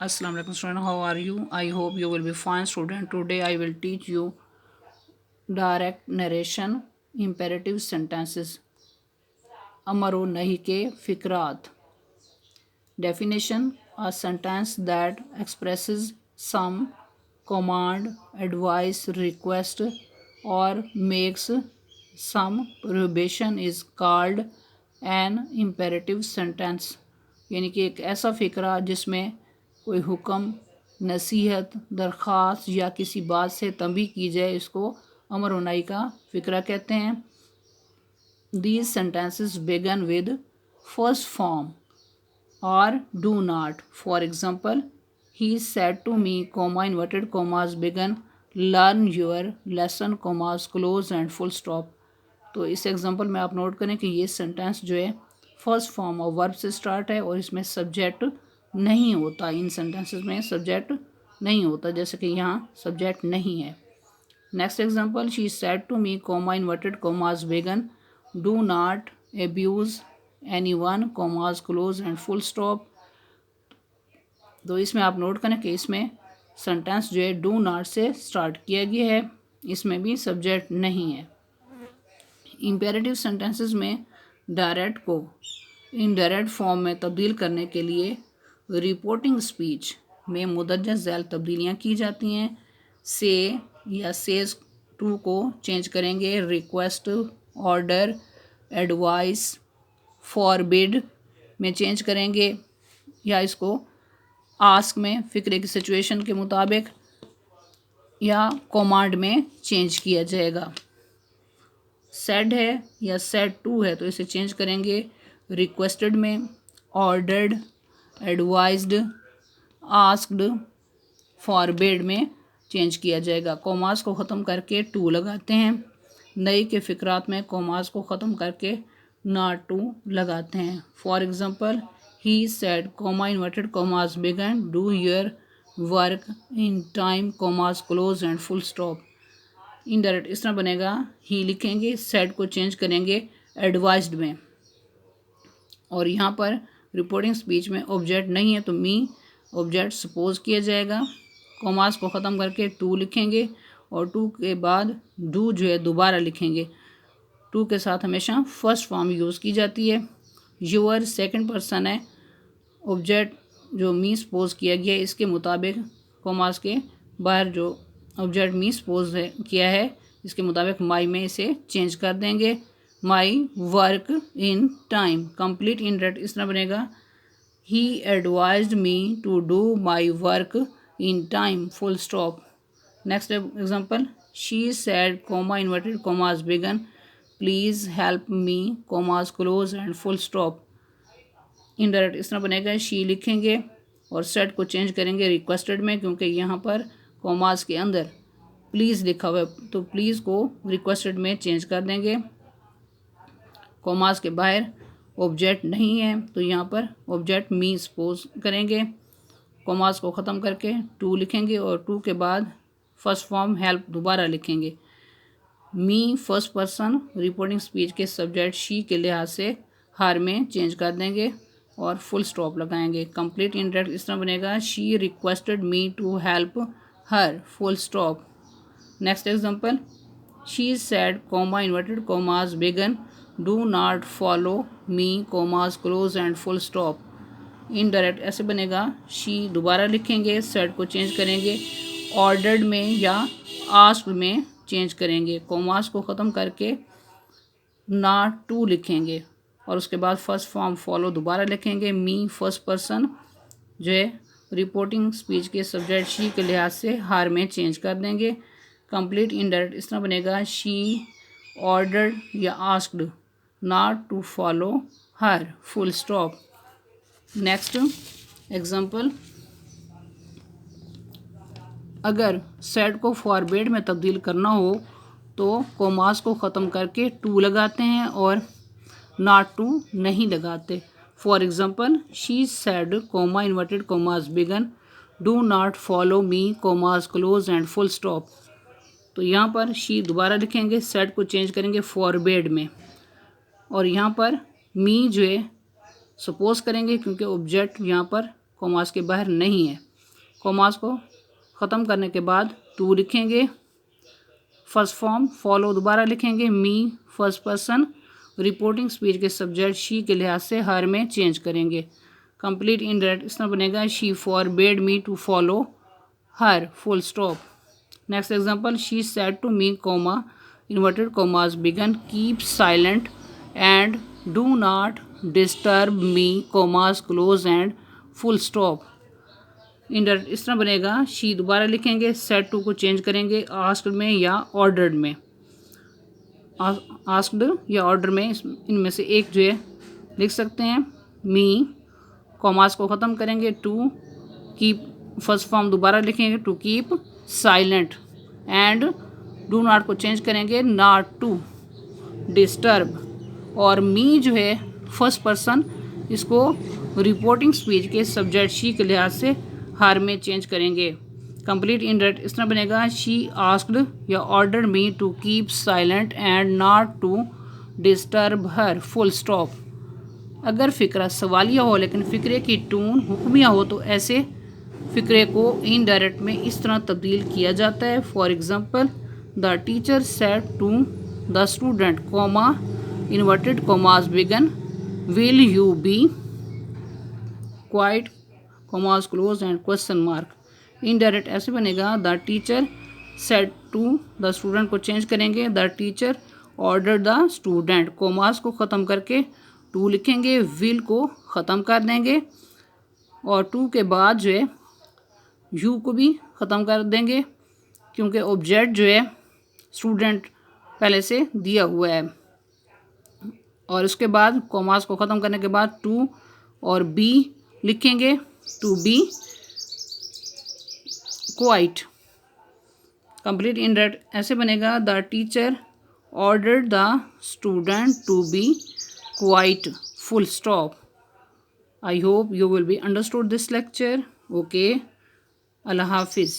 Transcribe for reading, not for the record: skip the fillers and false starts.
Assalamu alaikum student, how are you? I hope you will be fine student. Today I will teach you direct narration imperative sentences. अमर व नहीं के फिक्रात. Definition: a sentence that expresses some command, advice, request or makes some prohibition is called an imperative sentence. यानी कि एक ऐसा फ़िक्रा जिसमें कोई हुक्म, नसीहत, दरख्वास्त या किसी बात से तंबीह की जाए, इसको अमर व नही का फ़िक्रा कहते हैं. These sentences begin with first form or do not. For example, he said to me, comma inverted commas begin, learn your lesson, commas close and full stop. तो इस एग्जांपल में आप नोट करें कि ये सेंटेंस जो है फर्स्ट फॉर्म और वर्ब से स्टार्ट है और इसमें सब्जेक्ट नहीं होता. इन सेंटेंसेस में सब्जेक्ट नहीं होता, जैसे कि यहाँ सब्जेक्ट नहीं है. Next example, she said to me, comma inverted commas began, do not abuse anyone, commas close and full stop. तो इसमें आप नोट करें कि इसमें सेंटेंस जो है डू नॉट से स्टार्ट किया गया है, इसमें भी सब्जेक्ट नहीं है. इम्पेरेटिव सेंटेंसेस में डायरेक्ट को इनडायरेक्ट फॉर्म में तब्दील करने के लिए रिपोर्टिंग स्पीच में मुदज्जज झैल तब्दीलियाँ की जाती हैं. से या सेज टू को चेंज करेंगे रिक्वेस्ट, ऑर्डर, एडवाइस, फॉरबिड में चेंज करेंगे, या इसको आस्क में फ़िक्रे की सिचुएशन के मुताबिक या कमांड में चेंज किया जाएगा. सेड है या सेड टू है तो इसे चेंज करेंगे रिक्वेस्टेड में, ऑर्डर्ड, एडवाइज्ड, आस्क्ड, फॉरबिड में चेंज किया जाएगा. कॉमास को ख़त्म करके टू लगाते हैं. नई के फ़िक्रात में कॉमास को ख़त्म करके नॉट टू लगाते हैं. For example, he said, comma inverted commas begin, do your work in time, commas close and full stop. Indirect इस तरह बनेगा, ही लिखेंगे, सेड को चेंज करेंगे एडवाइज्ड में, और यहाँ पर रिपोर्टिंग स्पीच में ऑब्जेक्ट नहीं है तो मी ऑब्जेक्ट सपोज किया जाएगा. कॉमास को ख़त्म करके टू लिखेंगे और टू के बाद डू जो है दोबारा लिखेंगे. टू के साथ हमेशा फर्स्ट फॉर्म यूज़ की जाती है. यूअर सेकंड पर्सन है, ऑब्जेक्ट जो मी सपोज किया गया है इसके मुताबिक कॉमास के बाहर जो ऑब्जेक्ट मी सपोज है किया है इसके मुताबिक माई में इसे चेंज कर देंगे. My work in time. Complete indirect इस तरह बनेगा, he advised me to do my work in time, full stop. Next example, she said, comma inverted commas begin, please help me, commas close and full stop. Indirect इस तरह बनेगा, she लिखेंगे और said को change करेंगे requested में, क्योंकि यहाँ पर कॉमास के अंदर प्लीज़ लिखा हुआ है तो प्लीज़ को रिक्वेस्टेड में चेंज कर देंगे. कॉमास के बाहर ऑब्जेक्ट नहीं है तो यहाँ पर ऑब्जेक्ट मी सपोज करेंगे. कॉमास को ख़त्म करके टू लिखेंगे और टू के बाद फर्स्ट फॉर्म हेल्प दोबारा लिखेंगे. Me first person reporting speech के सब्जेक्ट शी के लिहाज से हर में चेंज कर देंगे और फुल स्टॉप लगाएंगे. कंप्लीट इनडायरेक्ट इस तरह बनेगा, she requested me to help her, full stop. Next example, she said, comma inverted commas begin, do not follow me, commas close and full stop. Indirect ऐसे बनेगा, she दोबारा लिखेंगे, said को change करेंगे, ordered में या आस्क्ड में change करेंगे. कॉमास को ख़त्म करके नॉट टू लिखेंगे और उसके बाद फर्स्ट फॉर्म फॉलो दोबारा लिखेंगे. मी फर्स्ट पर्सन जो है रिपोर्टिंग स्पीच के सब्जेक्ट शी के लिहाज से हर में चेंज कर देंगे. कंप्लीट इनडायरेक्ट इस तरह बनेगा, शी ऑर्डर्ड या asked not to follow her, full stop. Next example, अगर सेड को फॉरबिड में तब्दील करना हो तो कॉमास को ख़त्म करके टू लगाते हैं और नॉट टू नहीं लगाते. For example, she said, comma inverted commas begin, do not follow me, commas close and full stop. तो यहाँ पर शी दोबारा लिखेंगे, सेड को चेंज करेंगे फॉरबिड में, और यहाँ पर मी जो है सपोज करेंगे क्योंकि ऑब्जेक्ट यहाँ पर कॉमास के बाहर नहीं है. कॉमास को ख़त्म करने के बाद टू लिखेंगे, फर्स्ट फॉर्म फॉलो दोबारा लिखेंगे, me first person, reporting speech के सब्जेक्ट शी के लिहाज से हर में चेंज करेंगे। कंप्लीट इनडायरेक्ट इस तरह बनेगा, she forbade me to follow her full stop. Next example, she said to me comma inverted commas begin keep silent and do not disturb me commas close and full stop. Indirect इस तरह बनेगा, she दोबारा लिखेंगे, said to को change करेंगे asked में या ordered में। आस्क्ड या ऑर्डर में इनमें से एक जो है लिख सकते हैं। मी कॉमास को ख़त्म करेंगे, टू कीप फर्स्ट फॉर्म दोबारा लिखेंगे, to keep silent and do not को चेंज करेंगे नॉट टू डिस्टर्ब। और मी जो है फर्स्ट पर्सन, इसको रिपोर्टिंग स्पीच के सब्जेक्ट शी के लिहाज से हर में चेंज करेंगे। कंप्लीट इनडायरेक्ट इस तरह बनेगा, शी आस्क्ड या ordered me to keep silent and not to disturb her full stop. अगर फ़िक्रा सवालिया हो लेकिन फ़िक्रे की टून हुक्मिया हो तो ऐसे फ़िक्रे को इनडायरेक्ट में इस तरह तब्दील किया जाता है। For example, the teacher said to the student comma inverted commas begin will you be quiet commas close and question mark. Indirect ऐसे बनेगा, the teacher said to the student को चेंज करेंगे, the teacher order the student, commas को ख़त्म करके to लिखेंगे, will को ख़त्म कर देंगे और टू के बाद जो है यू को भी ख़त्म कर देंगे क्योंकि ऑब्जेक्ट जो है स्टूडेंट पहले से दिया हुआ है। और उसके बाद कॉमास को ख़त्म करने के बाद टू और बी लिखेंगे, to be quiet. Complete indirect ऐसे बनेगा, the teacher ordered the student to be quiet full stop. I hope you will be understood this lecture. Okay, Allah Hafiz.